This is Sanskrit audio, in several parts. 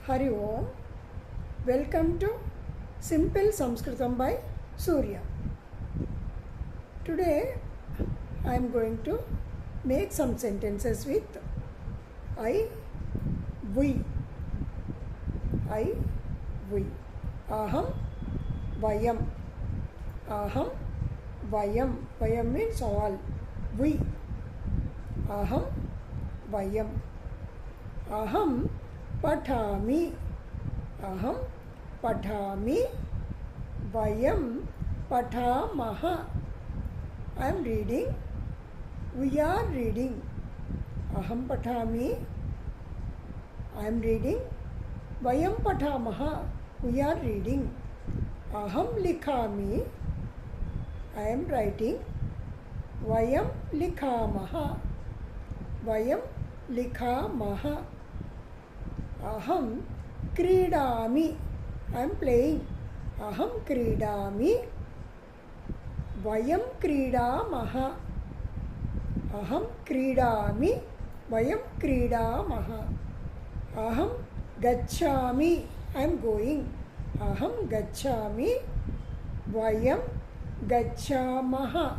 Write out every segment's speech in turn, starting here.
Hari Om. Welcome to Simple Sanskritam by Surya. Today I am going to make some sentences with I, we. I, we. Aham, vayam. Aham, vayam. Vayam means all. We. Aham, vayam. Aham, pathami. Aham, pathami. Vayam, pathamaha. I am reading. We are reading. Aham pathami. I am reading. Vayam pathamaha. We are reading. Aham likhami. I am writing. Vayam likhamaha. Vayam likhamaha. Aham kridami. I am playing. Aham kridami. Vayam kridamaha. Aham kridami. Vayam kridamaha. Aham gacchami. I am going. Aham gacchami. Vayam gacchamaha.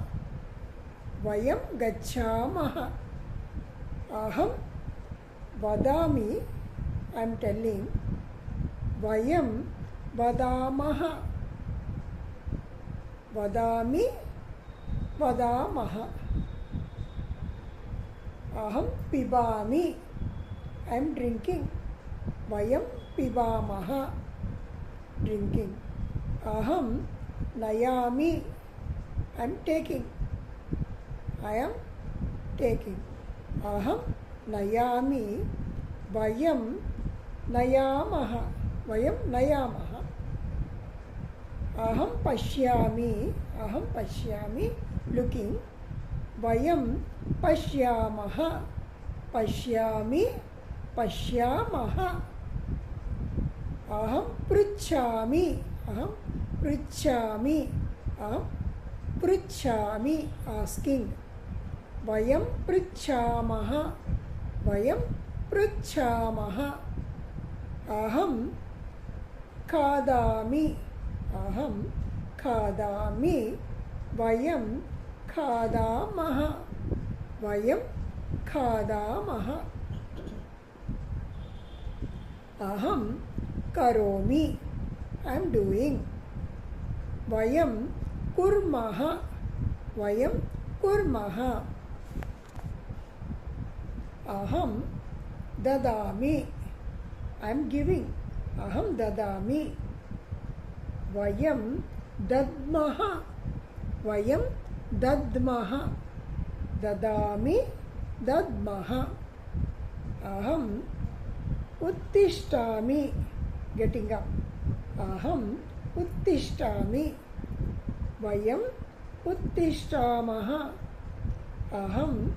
Vayam gacchamaha. Aham vadami. I am telling. Vayam vadamaha. Vadami vadamaha. Aham pibami. I am drinking. Vayam pibamaha. Drinking. Aham nayami. I am taking. I am taking. Aham nayami. Vayam nayamaha. Vayam nayamaha. Aham pashyami. Aham pashyami. Looking. Vayam pashyamaha. Pashyami. Pashyamaha. Aham pruchhami. Aham pruchhami. Aham pruchhami. Asking. Vayam pruchhamaha. Vayam pruchhamaha. Aham khadami. Aham khadami. Vayam khadamaha. Vayam khadamaha. Aham karomi. I am doing. Vayam kurmaha. Vayam kurmaha. Aham dadami. I am giving. Aham dadami. Vayam dadmaha. Vayam dadmaha. Dadami dadmaha. Aham uttishtami. Getting up. Aham uttishtami. Vayam uttishtamaha. Aham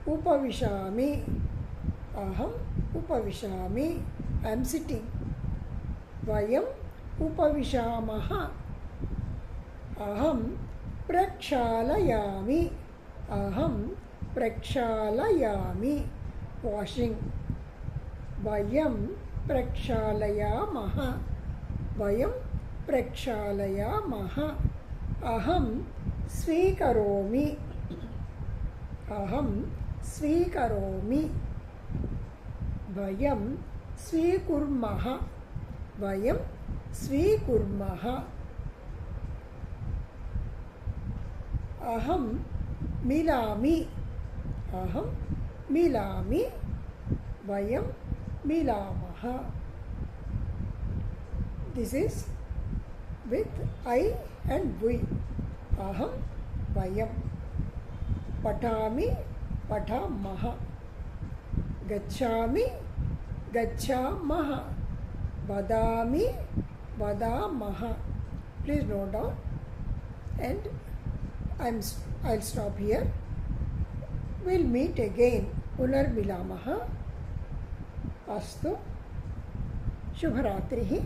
upavishami. Aham upavishami. I am sitting. Vayam upavishamaha. Aham prakshalayami. Aham prakshalayami. Washing. Vayam prakshalayamaha. Vayam prakshalayamaha. Aham swikaromi. Aham swikaromi. Vayam swikurmaha. Vayam swikurmaha. Aham milami. Aham milami. Vayam milamaha. This is with I and we. Aham vayam. Patami patamaha. Gacchami gacchamaha. Vadami vadamaha. Please note down. And I'll stop here. We'll meet again. Punar milamaha. Astu. Shubharatrihi.